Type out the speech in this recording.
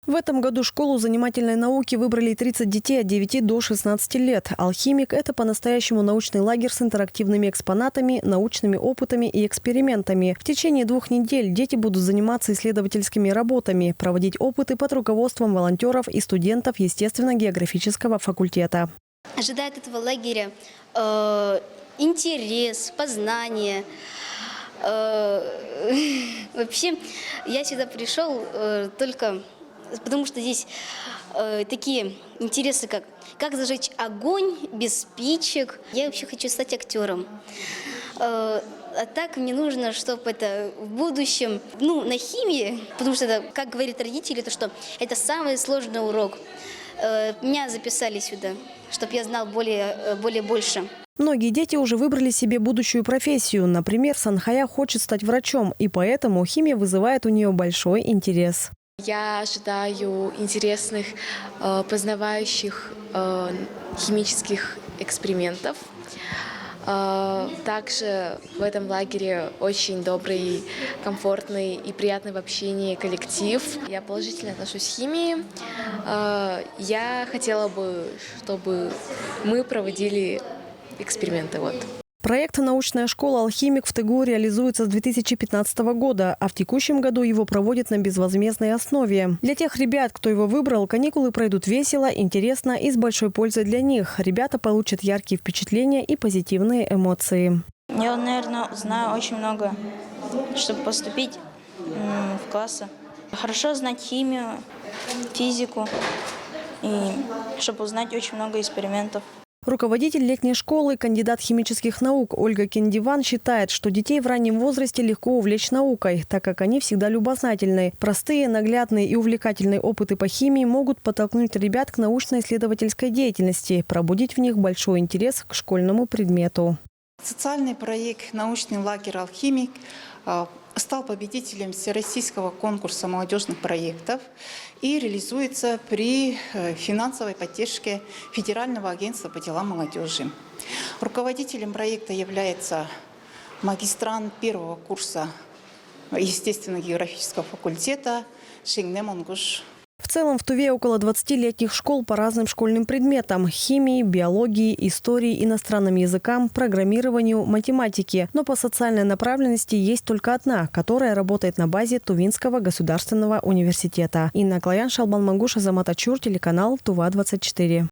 В этом году школу занимательной науки выбрали 30 детей от 9 до 16 лет. «Алхимик» – это по-настоящему научный лагерь с интерактивными экспонатами, научными опытами и экспериментами. В течение 2 недель дети будут заниматься исследовательскими работами, проводить опыты под руководством волонтеров и студентов естественно-географического факультета. Ожидает этого лагеря интерес, познание. Вообще, я сюда пришел только потому, что здесь такие интересы, как зажечь огонь без спичек. Я вообще хочу стать актером. А так мне нужно, чтобы это в будущем, на химии, потому что, как говорят родители, то что это самый сложный урок. Меня записали сюда, чтобы я знал более больше. Многие дети уже выбрали себе будущую профессию. Например, Санхая хочет стать врачом, и поэтому химия вызывает у нее большой интерес. Я ожидаю интересных, познавающих химических экспериментов. Также в этом лагере очень добрый, комфортный и приятный в общении коллектив. Я положительно отношусь к химии. Я хотела бы, чтобы мы проводили эксперименты. Проект «Научная школа «Алхимик» в ТГУ реализуется с 2015 года, а в текущем году его проводят на безвозмездной основе. Для тех ребят, кто его выбрал, каникулы пройдут весело, интересно и с большой пользой для них. Ребята получат яркие впечатления и позитивные эмоции. Я, наверное, знаю очень много, чтобы поступить в классы. Хорошо знать химию, физику, и чтобы узнать очень много экспериментов. Руководитель летней школы, кандидат химических наук Ольга Кендиван считает, что детей в раннем возрасте легко увлечь наукой, так как они всегда любознательны. Простые, наглядные и увлекательные опыты по химии могут подтолкнуть ребят к научно-исследовательской деятельности, пробудить в них большой интерес к школьному предмету. Социальный проект «Научный лагерь «Алхимик» стал победителем всероссийского конкурса молодежных проектов и реализуется при финансовой поддержке Федерального агентства по делам молодежи. Руководителем проекта является магистрант 1-го курса естественно-географического факультета Шеңне Монгуш. В целом в Туве около 20 летних школ по разным школьным предметам – химии, биологии, истории, иностранным языкам, программированию, математике. Но по социальной направленности есть только одна, которая работает на базе Тувинского государственного университета. Инна Клаян, Шалбан Мангуш, Азамат Ачур, телеканал Тува-24.